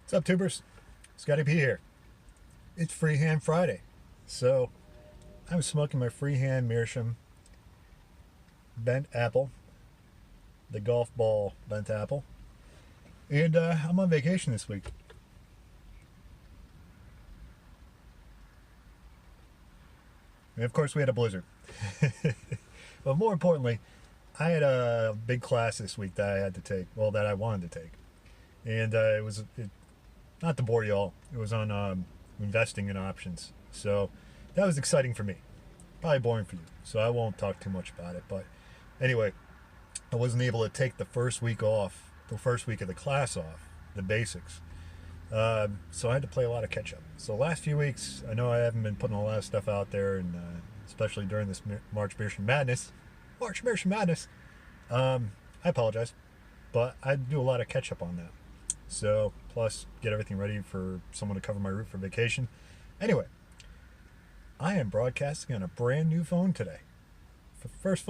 What's up, tubers? Scotty P here. It's Freehand Friday. So, I'm smoking my Freehand Meerschaum bent apple, the golf ball bent apple, and I'm on vacation this week. And of course, we had a blizzard. But more importantly, I had a big class this week that I had to take, well, that I wanted to take. And not to bore you all, it was on investing in options. So that was exciting for me. Probably boring for you, so I won't talk too much about it. But anyway, I wasn't able to take the first week off, the first week of the class off, the basics. So I had to play a lot of catch up. So the last few weeks, I know I haven't been putting a lot of stuff out there, and especially during this March Meerschaum Madness. I apologize, but I do a lot of catch up on that. So plus get everything ready for someone to cover my roof for vacation. Anyway, I am broadcasting on a brand new phone today. The first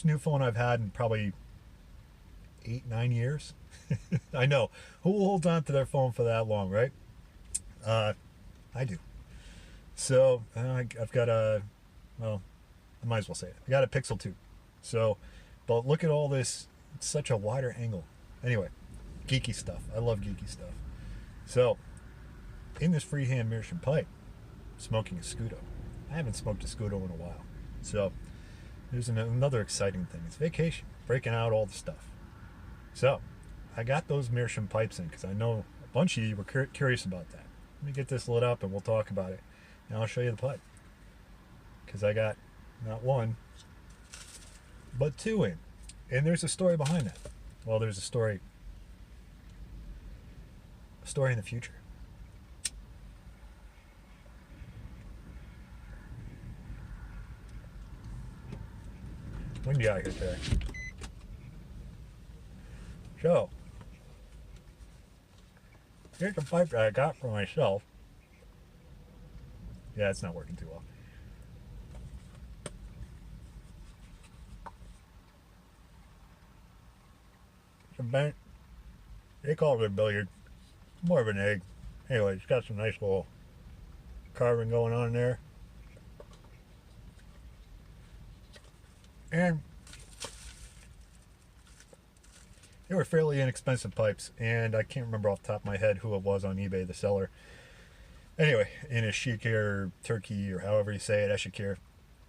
new phone I've had in probably 8-9 years. I know, who holds on to their phone for that long, right? I do. So I've got I might as well say it. I got a Pixel 2. So, but look at all this. It's such a wider angle. Anyway, geeky stuff. I love geeky stuff. So, in this Freehand Meerschaum pipe, smoking a Scudo. I haven't smoked a Scudo in a while. So, there's another exciting thing. It's vacation. Breaking out all the stuff. So, I got those Meerschaum pipes in because I know a bunch of you were curious about that. Let me get this lit up and we'll talk about it. And I'll show you the pipe. Because I got not one, but two in. And there's a story behind that. Well, there's a story in the future. Windy out here today. So, here's the pipe that I got for myself. Yeah, it's not working too well. It's a bent. They call it a billiard. More of an egg. Anyway, it's got some nice little carving going on there. And they were fairly inexpensive pipes, and I can't remember off the top of my head who it was on eBay, the seller. Anyway, in a Shikir, Turkey, or however you say it, Eshikir.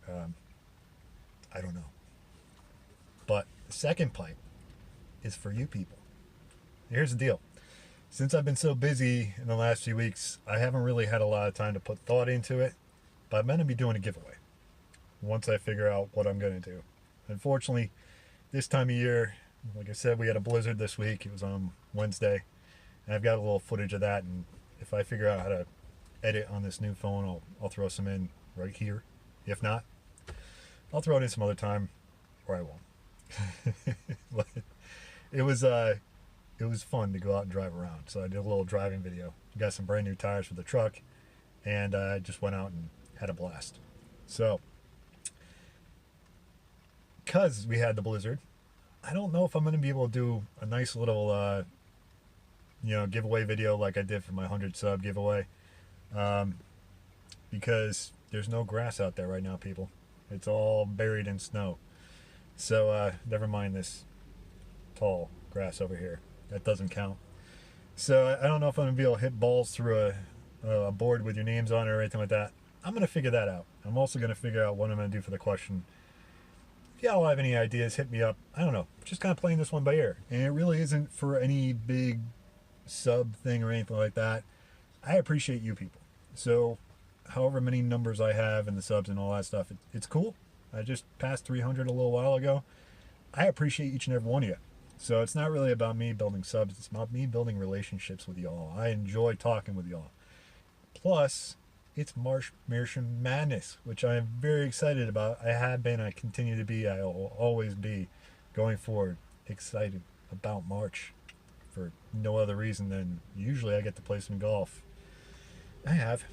I don't know. But the second pipe is for you people. Here's the deal. Since I've been so busy in the last few weeks, I haven't really had a lot of time to put thought into it, but I'm going to be doing a giveaway once I figure out what I'm going to do. Unfortunately, this time of year, like I said, we had a blizzard this week. It was on Wednesday, and I've got a little footage of that, and if I figure out how to edit on this new phone, I'll throw some in right here. If not, I'll throw it in some other time, or I won't. But it was fun to go out and drive around. So I did a little driving video. Got some brand new tires for the truck, and I just went out and had a blast. So, because we had the blizzard, I don't know if I'm going to be able to do a nice little, giveaway video like I did for my 100 sub giveaway. Because there's no grass out there right now, people. It's all buried in snow. So, never mind this tall grass over here. That doesn't count. So I don't know if I'm going to be able to hit balls through a board with your names on it or anything like that. I'm going to figure that out. I'm also going to figure out what I'm going to do for the question. If y'all have any ideas, hit me up. I don't know. Just kind of playing this one by ear. And it really isn't for any big sub thing or anything like that. I appreciate you people. So however many numbers I have and the subs and all that stuff, it's cool. I just passed 300 a little while ago. I appreciate each and every one of you. So it's not really about me building subs. It's about me building relationships with y'all. I enjoy talking with y'all. Plus, it's March Meerschaum Madness, which I am very excited about. I have been, I continue to be, I will always be going forward excited about March for no other reason than usually I get to play some golf. I have,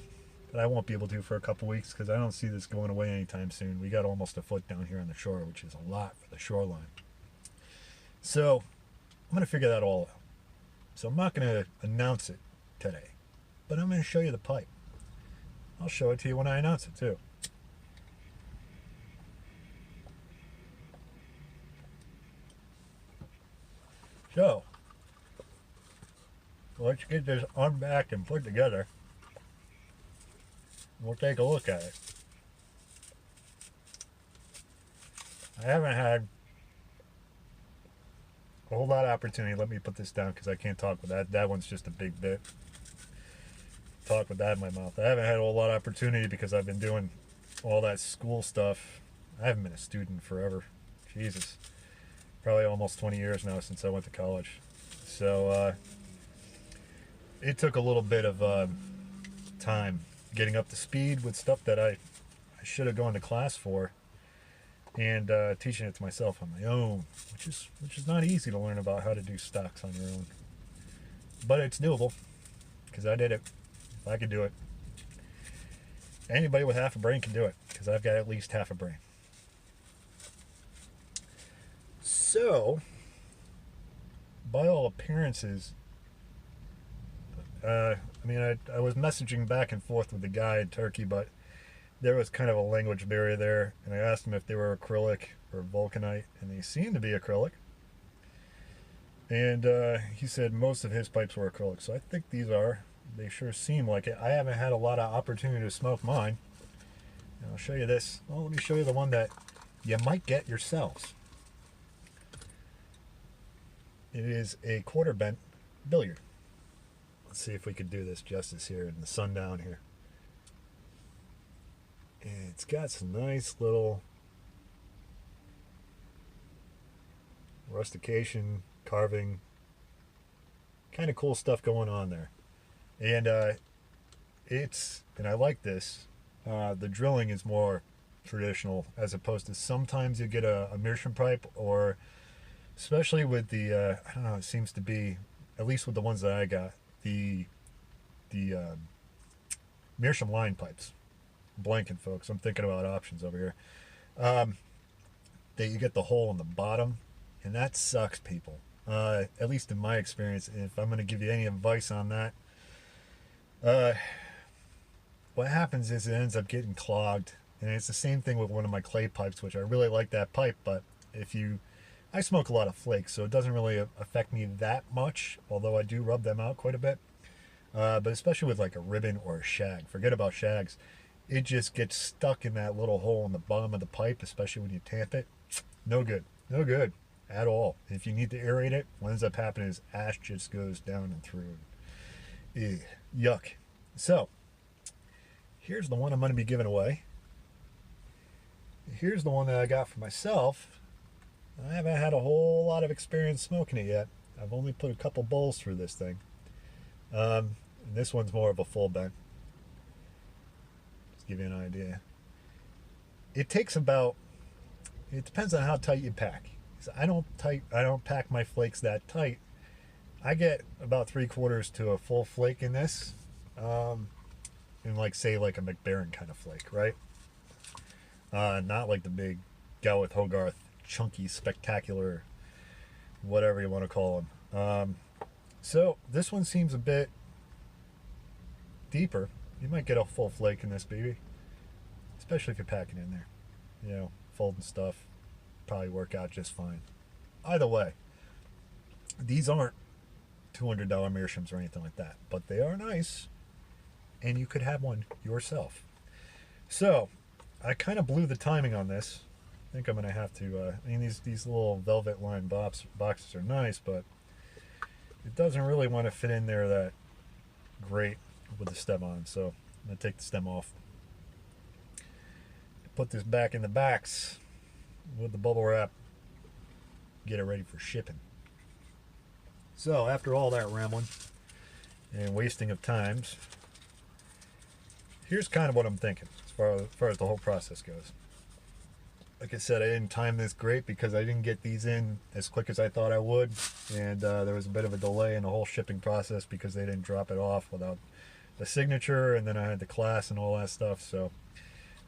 but I won't be able to for a couple weeks because I don't see this going away anytime soon. We got almost a foot down here on the shore, which is a lot for the shoreline. So I'm going to figure that all out. So I'm not going to announce it today. But I'm going to show you the pipe. I'll show it to you when I announce it too. So, let's get this unbacked and put together. We'll take a look at it. I haven't had a whole lot of opportunity. Let me put this down because I can't talk with that. That one's just a big bit. Talk with that in my mouth. I haven't had a whole lot of opportunity because I've been doing all that school stuff. I haven't been a student forever. Jesus. Probably almost 20 years now since I went to college. So it took a little bit of time getting up to speed with stuff that I should have gone to class for, and teaching it to myself on my own, which is not easy to learn about how to do stocks on your own. But it's doable because I did it. If I could do it, anybody with half a brain can do it because I've got at least half a brain. So, by all appearances, I was messaging back and forth with the guy in Turkey, but there was kind of a language barrier there, and I asked him if they were acrylic or vulcanite, and they seemed to be acrylic. And he said most of his pipes were acrylic, so I think these are. They sure seem like it. I haven't had a lot of opportunity to smoke mine. And I'll show you this. Well, let me show you the one that you might get yourselves. It is a quarter bent billiard. Let's see if we could do this justice here in the sundown here. And it's got some nice little rustication, carving, kind of cool stuff going on there. And and I like this. The drilling is more traditional as opposed to sometimes you get a Meerschaum pipe, or especially with the I don't know, it seems to be, at least with the ones that I got, the Meerschaum line pipes. Blanking, folks. I'm thinking about options over here. That you get the hole in the bottom, and that sucks, people. At least in my experience. If I'm going to give you any advice on that, what happens is it ends up getting clogged, and it's the same thing with one of my clay pipes, which I really like that pipe, but I smoke a lot of flakes, so it doesn't really affect me that much, although I do rub them out quite a bit. But especially with like a ribbon or a shag, forget about shags. It just gets stuck in that little hole in the bottom of the pipe, especially when you tamp it. No good. No good at all. If you need to aerate it, what ends up happening is ash just goes down and through. Ew, yuck. So, here's the one I'm going to be giving away. Here's the one that I got for myself. I haven't had a whole lot of experience smoking it yet. I've only put a couple bowls through this thing. And this one's more of a full bent. Just give you an idea. It takes about, it depends on how tight you pack. So I don't pack my flakes that tight. I get about 3/4 to a full flake in this. And like, say, like a McBaron kind of flake, right? Not like the big Gowith Hogarth chunky, spectacular, whatever you want to call them. So this one seems a bit deeper. You might get a full flake in this baby, especially if you're packing in there. You know, folding stuff, probably work out just fine. Either way, these aren't $200 Meerschaums or anything like that, but they are nice, and you could have one yourself. So I kind of blew the timing on this. I think I'm gonna have to. I mean, these little velvet lined boxes are nice, but it doesn't really want to fit in there that great with the stem on. So I'm gonna take the stem off, put this back in the backs with the bubble wrap, get it ready for shipping. So after all that rambling and wasting of times, here's kind of what I'm thinking as far as the whole process goes. Like I said, I didn't time this great because I didn't get these in as quick as I thought I would, and there was a bit of a delay in the whole shipping process because they didn't drop it off without the signature, and then I had the class and all that stuff. So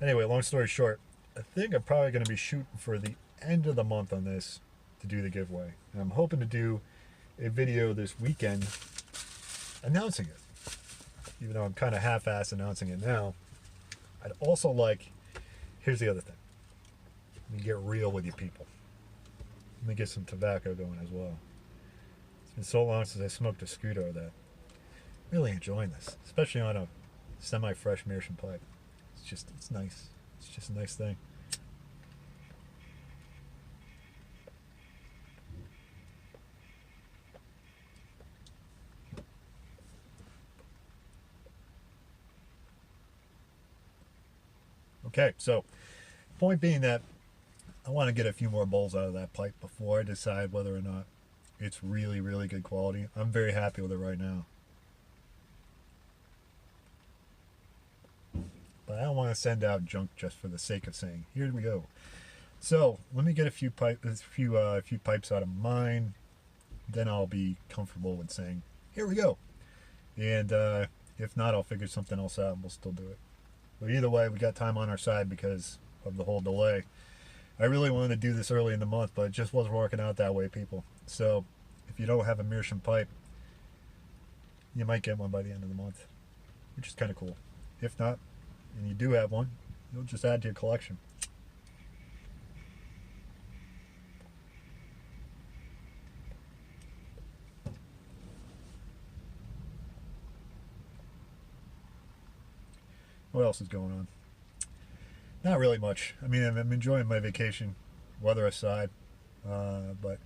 anyway, long story short, I think I'm probably going to be shooting for the end of the month on this to do the giveaway, and I'm hoping to do a video this weekend announcing it. even though I'm kind of half-ass announcing it now, I'd also like, here's the other thing. Let me get real with you people. Let me get some tobacco going as well. It's been so long since I smoked a Scudo that I'm really enjoying this, especially on a semi-fresh Meerschaum pipe. It's nice. It's just a nice thing. Okay, so point being that I want to get a few more bowls out of that pipe before I decide whether or not it's really, really good quality. I'm very happy with it right now. But I don't want to send out junk just for the sake of saying, here we go. So let me get a few pipes out of mine. Then I'll be comfortable with saying, here we go. And if not, I'll figure something else out and we'll still do it. But either way, we got time on our side because of the whole delay. I really wanted to do this early in the month, but it just wasn't working out that way, people. So if you don't have a Meerschaum pipe, you might get one by the end of the month, which is kind of cool. If not, and you do have one, you'll just add to your collection. What else is going on? Not really much. I mean, I'm enjoying my vacation, weather aside, but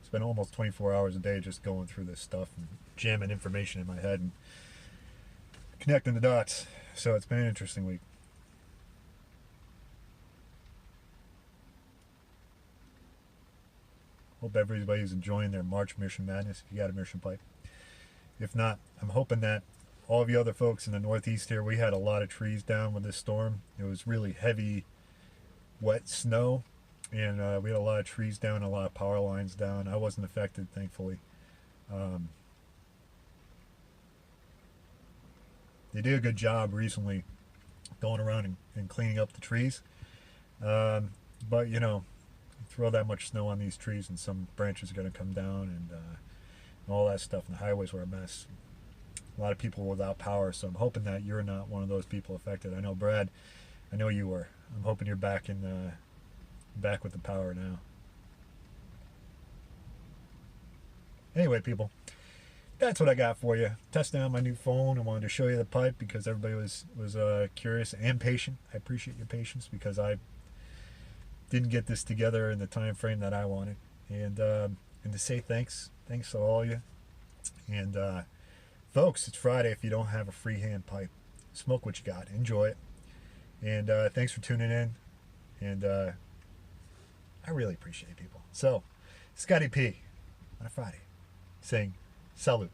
spend almost 24 hours a day just going through this stuff and jamming information in my head and connecting the dots. So it's been an interesting week. Hope everybody's enjoying their March Meerschaum Madness if you got a Meerschaum pipe. If not, I'm hoping that all of you other folks in the Northeast here, we had a lot of trees down with this storm. It was really heavy, wet snow, and we had a lot of trees down, a lot of power lines down. I wasn't affected, thankfully. They did a good job recently going around and cleaning up the trees. But, you know, you throw that much snow on these trees and some branches are going to come down and all that stuff, and the highways were a mess. A lot of people without power, so I'm hoping that you're not one of those people affected. I know, Brad, I know you were. I'm hoping you're back with the power now. Anyway, people, that's what I got for you. Testing out my new phone. I wanted to show you the pipe because everybody was curious and patient. I appreciate your patience because I didn't get this together in the time frame that I wanted. And to say thanks to all of you. And folks, it's Friday. If you don't have a freehand pipe, smoke what you got. Enjoy it. And thanks for tuning in. And I really appreciate people. So, Scotty P on a Friday saying salute.